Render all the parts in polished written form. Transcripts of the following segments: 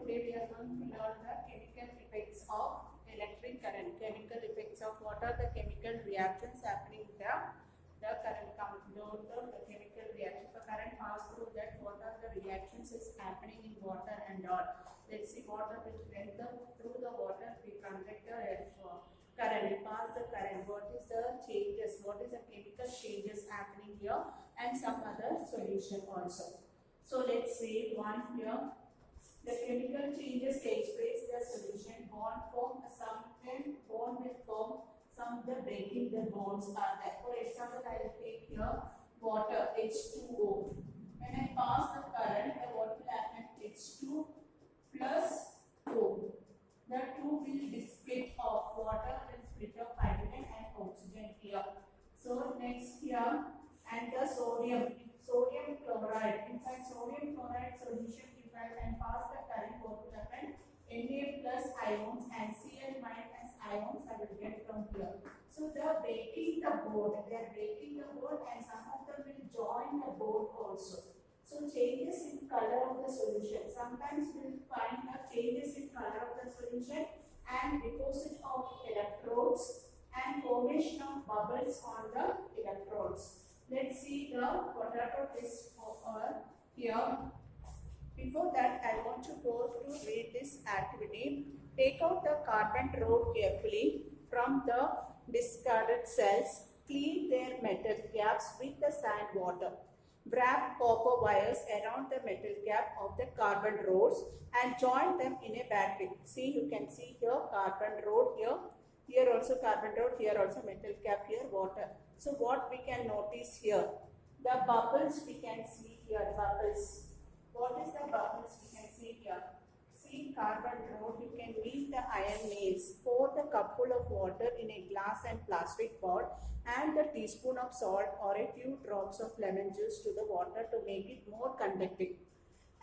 today we are going to learn the chemical effects of electric current. Chemical effects of what are the chemical reactions happening in the current the chemical reaction. The current pass through that what are the reactions is happening in water and all. Let's see water will enter through the water we conduct the current, pass the current. What is the changes? What is the chemical changes happening here and some other solution also. So let's say one here. The chemical changes takes place. The solution bond form something bond will form. Some the breaking the bonds are there. For example, I will take here water H2O. When I pass the current, what will happen? H2 plus O. The two will split off. Water will split off hydrogen and oxygen here. So next here and the sodium chloride. In fact, sodium chloride solution if I can pass the current, what will happen? Na plus ions and Cl minus ions I will get from here. So they are breaking the bond. They are breaking the bond and some of them will join the bond also. So changes in color of the solution. Sometimes we will find the changes in color of the solution and deposit of electrodes and formation of bubbles on the electrodes. Let's see the potato test here. Before that, I want to go to read this activity. Take out the carbon rod carefully from the discarded cells. Clean their metal caps with the sand water. Wrap copper wires around the metal cap of the carbon rods and join them in a battery. See, you can see here carbon rod here. Here also carbon rod, here also metal cap, here water. So what we can notice here? The bubbles we can see here, bubbles. What is the bubbles we can see here? See carbon rod, you can meet the iron nails. Pour the cupful of water in a glass and plastic pot and a teaspoon of salt or a few drops of lemon juice to the water to make it more conductive.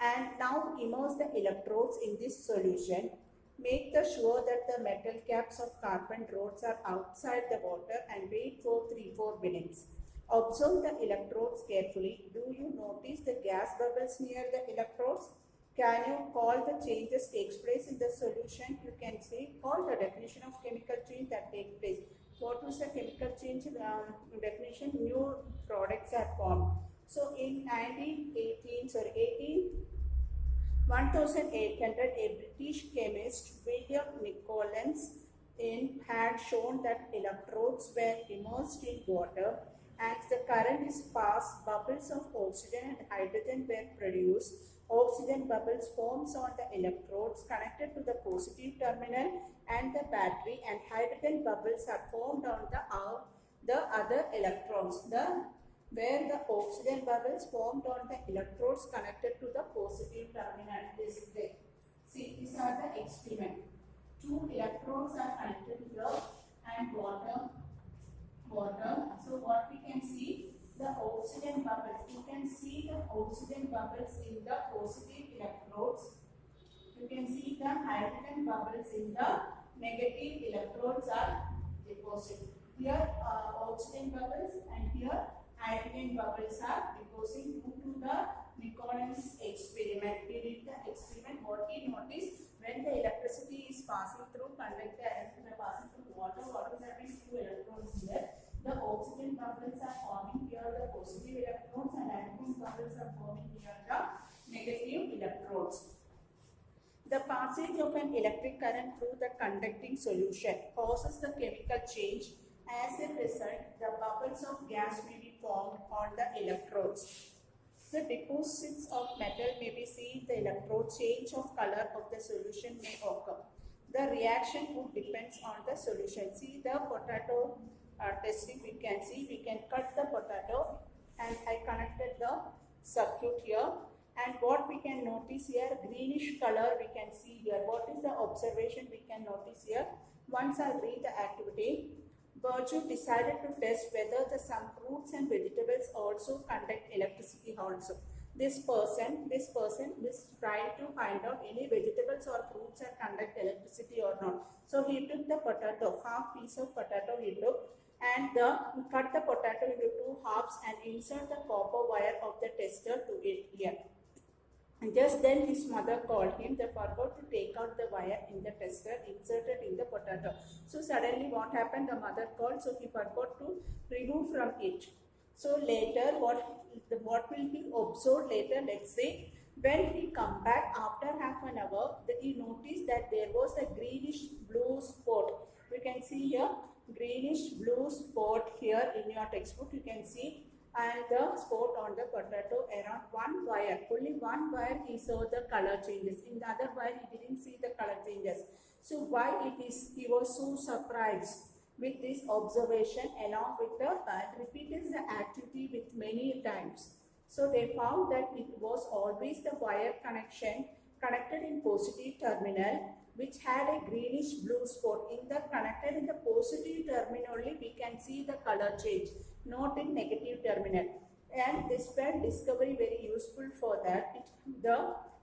And now immerse the electrodes in this solution. Make sure that the metal caps of carbon rods are outside the water and wait for 3-4 minutes. Observe the electrodes carefully. Do you notice the gas bubbles near the electrodes? Can you call the changes takes place in the solution? You can say, call the definition of chemical change that takes place. What is the chemical change definition? New products are formed. So in 1800, a British chemist, William Nichols, had shown that electrodes were immersed in water. As the current is passed, bubbles of oxygen and hydrogen were produced. Oxygen bubbles forms on the electrodes connected to the positive terminal and the battery, and hydrogen bubbles are formed on the other electrons. Where the oxygen bubbles formed on the electrodes connected to the positive terminal. This is it. See, these are the experiment. Two electrodes are connected here and water. So what we can see, the oxygen bubbles. You can see the oxygen bubbles in the positive electrodes. You can see the hydrogen bubbles in the negative electrodes are deposited. Here oxygen bubbles and here hydrogen bubbles are depositing due to the Nichols experiment. We did the experiment. What he noticed, when the electricity is passing through conductor and passing through water, what is happening to electrons here? The oxygen bubbles are forming here the positive electrons and hydrogen bubbles are forming here the negative electrodes. The passage of an electric current through the conducting solution causes the chemical change. As a result, the bubbles of gas may be formed on the electrodes. The deposits of metal may be seen. The electrode change of color of the solution may occur. The reaction would depends on the solution. See the potato testing. We can see we can cut the potato and I connected the circuit here. And what we can notice here, greenish color we can see here. What is the observation we can notice here? Once I read the activity, Virtue decided to test whether some fruits and vegetables also conduct electricity also. This person is trying to find out any vegetables or fruits that conduct electricity or not. So he took the potato, half piece of potato he took, and cut the potato into two halves and insert the copper wire of the tester to it here. Just then his mother called him. They forgot to take out the wire in the tester inserted in the potato. So suddenly what happened? The mother called, so he forgot to remove from it. So later what will be observed later, let's say, when he come back after half an hour, he noticed that there was a greenish blue spot. You can see here greenish blue spot here in your textbook. You can see, and the spot on the potato around one wire. Only one wire he saw the color changes. In the other wire he didn't see the color changes. So why it is? He was so surprised with this observation, along with the repeated the activity with many times. So they found that it was always the wire connection connected in positive terminal which had a greenish blue spot. In the connected in the positive terminal only we can see the color change, not in negative terminal. And this were discovery very useful for that.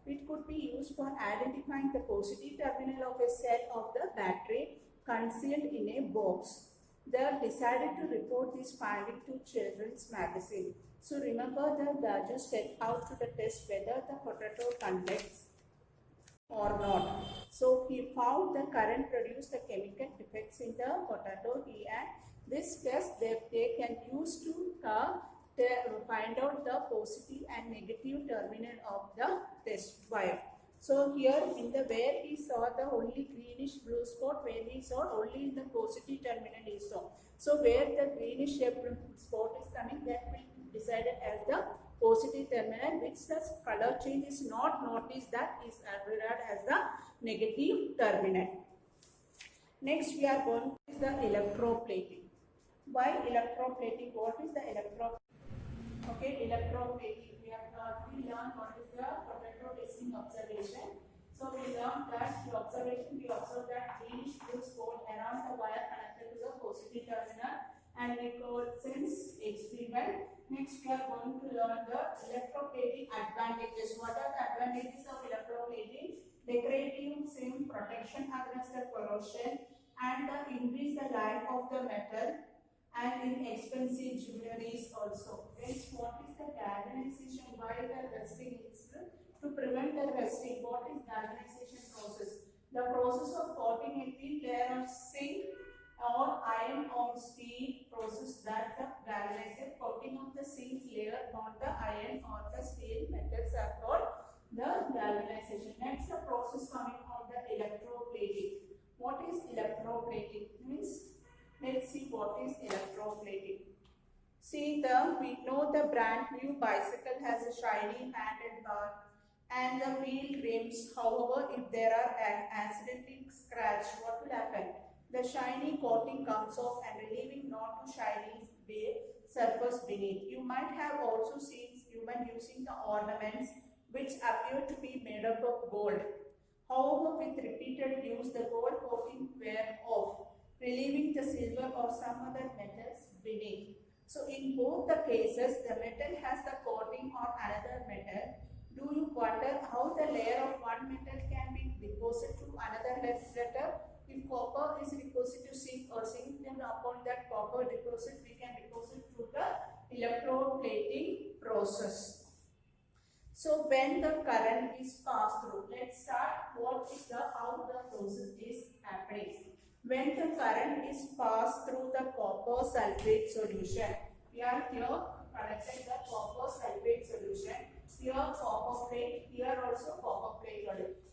It could be used for identifying the positive terminal of a cell of the battery concealed in a box. They decided to report this finding to Children's Magazine. So remember, the judges set out to the test whether the potato conducts or not. So he found the current produced the chemical effects in the potato. And this test they can use to find out the positive and negative terminal of the test wire. So here in the where he saw the only greenish blue spot, where he saw only in the positive terminal he saw. So where the greenish spot is coming, that will be decided as the positive terminal, which the color change is not noticed, that is regarded as the negative terminal. Next we are going to the electroplating. Why electroplating? What is the electroplating? Okay, electroplating. We learned what is the potato testing observation. So we learned that the observation, we observed that greenish blue spot around the wire connected to the positive terminal, and we could sense experiment. Next we are going to learn the electroplating advantages. What are the advantages of electroplating? Decorative sim, protection against the corrosion, and increase the life of the metal, and inexpensive jewelries also. Next, what is the galvanization? Why the rusting is to prevent the rusting. What is galvanization process? The process of coating a thin layer of zinc or iron on steel process that the galvanization. Coating of the zinc layer on the iron or the steel metals are called the galvanization. Next, the process coming on the electroplating. What is electroplating? Means, let's see what is electroplating. See, we know the brand new bicycle has a shiny handled bar and the wheel rims. However, if there are an accidental scratch, what will happen? The shiny coating comes off and relieving not too shiny surface beneath. You might have also seen human using the ornaments which appear to be made up of gold. However, with repeated use, the gold coating wear off, relieving the silver or some other metals beneath. So in both the cases, the metal has the coating on another metal. Do you wonder how the layer of one metal can be deposited to another metal? If copper is deposited to zinc, or zinc, then upon that copper deposit, we can deposit through the electroplating process. So when the current is passed through, let's start how the process is happening. When the current is passed through the copper sulfate solution, we are here connected the copper sulfate solution. Here copper plate, here also copper plate.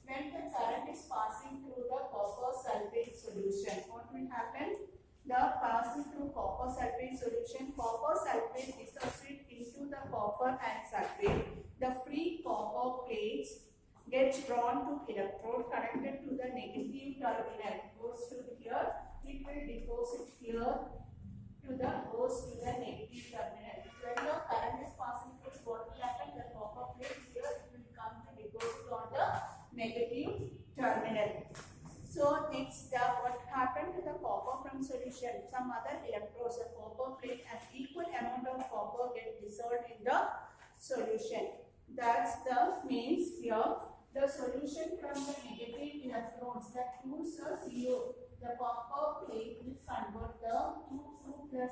When the current is passing through the copper sulfate solution, what will happen? The passes through copper sulfate solution, copper sulfate dissociates into the copper and sulfate. The free copper plates gets drawn to electrode connected to the negative terminal. Goes to here, it will deposit here goes to the negative terminal. When the current is passing through, what will happen? The copper plate here, it will come to deposit on the negative terminal. So next, what happened to the copper from solution? Some other electrodes, the copper plate as equal amount of copper get dissolved in the solution. That's the means here. The solution from the negative electrons that moves the CO. The copper plate will convert the 2 plus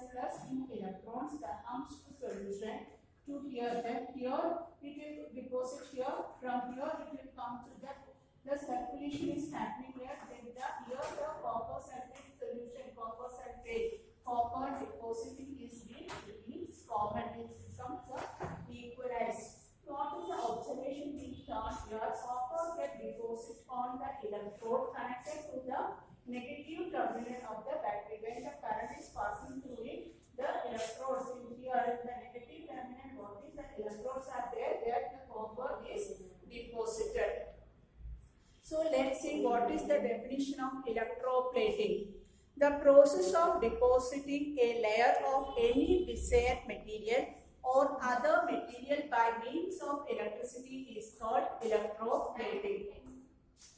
2 electrons that comes to solution to here. Then here it will deposit here. From here it will come to the circulation is happening here. Then here the copper sulfate solution, copper sulfate, copper depositing is being released. Common, it becomes equalized. What is the observation being done here? Copper get deposit on the electrode connected to the negative terminal of the battery. When the current is passing through it, the electrodes in here in the negative terminal, what is the electrodes are there, the copper is deposited. So let's see what is the definition of electroplating. The process of depositing a layer of any desired material or other material by means of electricity is called electroplating.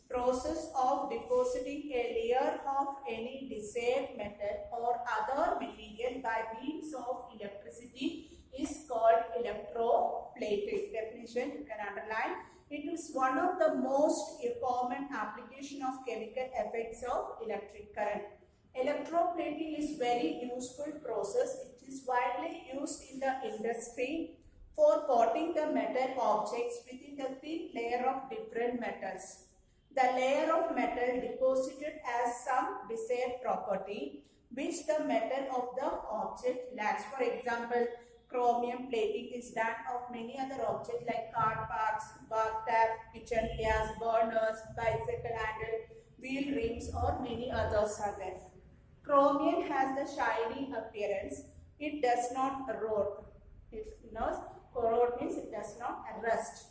Process of depositing a layer of any desired metal or other material by means of electricity is called electroplating. Definition you can underline. It is one of the most common application of chemical effects of electric current. Electroplating is very useful process. It is widely used in the industry for coating the metal objects within the thin layer of different metals. The layer of metal deposited has some desired property which the metal of the object lacks. For example, chromium plating is done of many other objects like car parts, bathtub, kitchen gas, burners, bicycle handle, wheel rims, or many others are there. Chromium has the shiny appearance. It does not corrode. Corrode means it does not rust.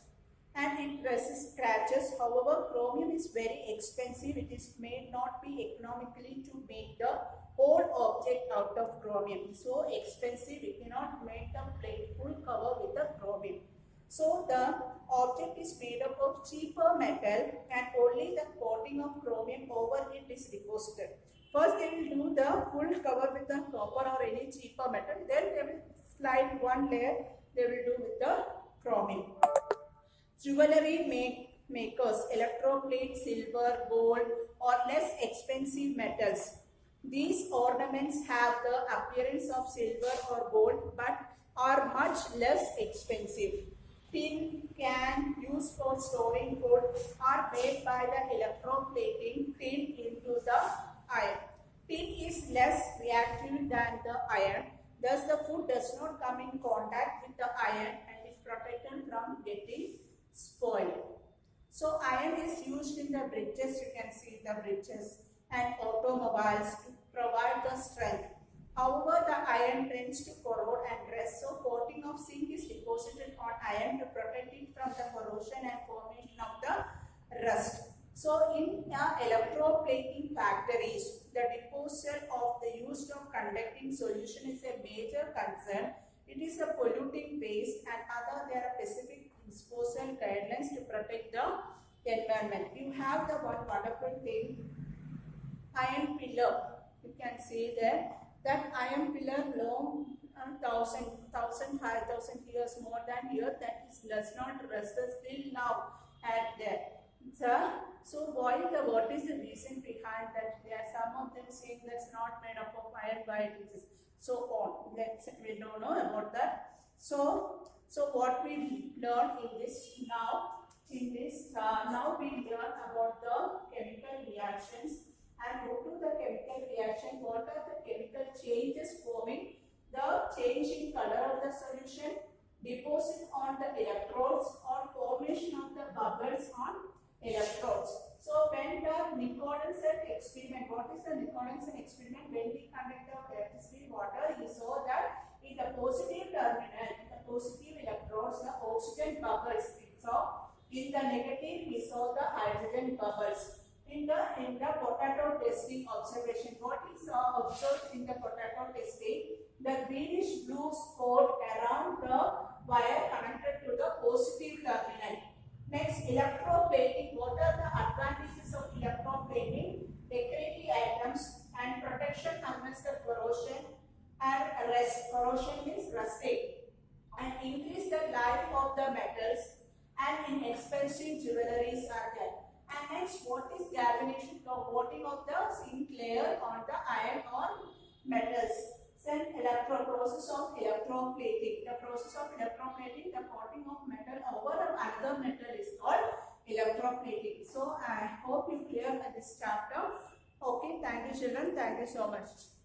And it resists scratches. However, chromium is very expensive. It may not be economically to make the whole object out of chromium. So expensive, we cannot make the plate full cover with the chromium. So the object is made up of cheaper metal and only the coating of chromium over it is deposited. First they will do the full cover with the copper or any cheaper metal. Then they will slide one layer they will do with the chromium. Jewelry makers electroplate silver, gold or less expensive metals. These ornaments have the appearance of silver or gold but are much less expensive. Tin can used for storing food are made by the electroplating tin into the iron. Tin is less reactive than the iron. Thus the food does not come in contact with the iron and is protected from getting spoiled. So iron is used in the bridges, you can see the bridges and automobiles to provide the strength. However, the iron tends to corrode and rust, so coating of zinc is deposited on iron to protect it from the corrosion and formation of the rust. So in electroplating factories, the disposal of the use of conducting solution is a major concern. It is a polluting waste and there are specific disposal guidelines to protect the environment. You have the one wonderful thing, iron pillar. You can see there that iron pillar long 1,000, 5,000 years more than here, that is does not rust still now at there. So what is the reason behind that? There are some of them saying that's not made up of iron, why it is so on. We don't know about that. So what we learn in this now we learn about the chemical reactions and go to the chemical reaction. What are the chemical changes forming? The change in color of the solution, deposit on the electrodes or formation of the bubbles on electrodes. So when the Nicholson experiment, what is the Nicholson experiment? When we conduct the electricity water, we saw that in the positive terminal, the positive electrodes, the oxygen bubbles we saw. In the negative, we saw the hydrogen bubbles. In the potato testing observation, what is observed in the potato testing? The greenish blue spot around the wire connected to the positive terminal. Next, electroplating. What are the advantages of electroplating? Decorative items and protection against the corrosion and rust. Corrosion means rusting. And increase the life of the metals and inexpensive jewelries are there. And next, what is galvanization? Coating of the zinc layer on the iron or metals. Then process of electroplating. The process of electroplating, the coating of metal over another metal is called electroplating. So I hope you clear this chapter. Okay, thank you children. Thank you so much.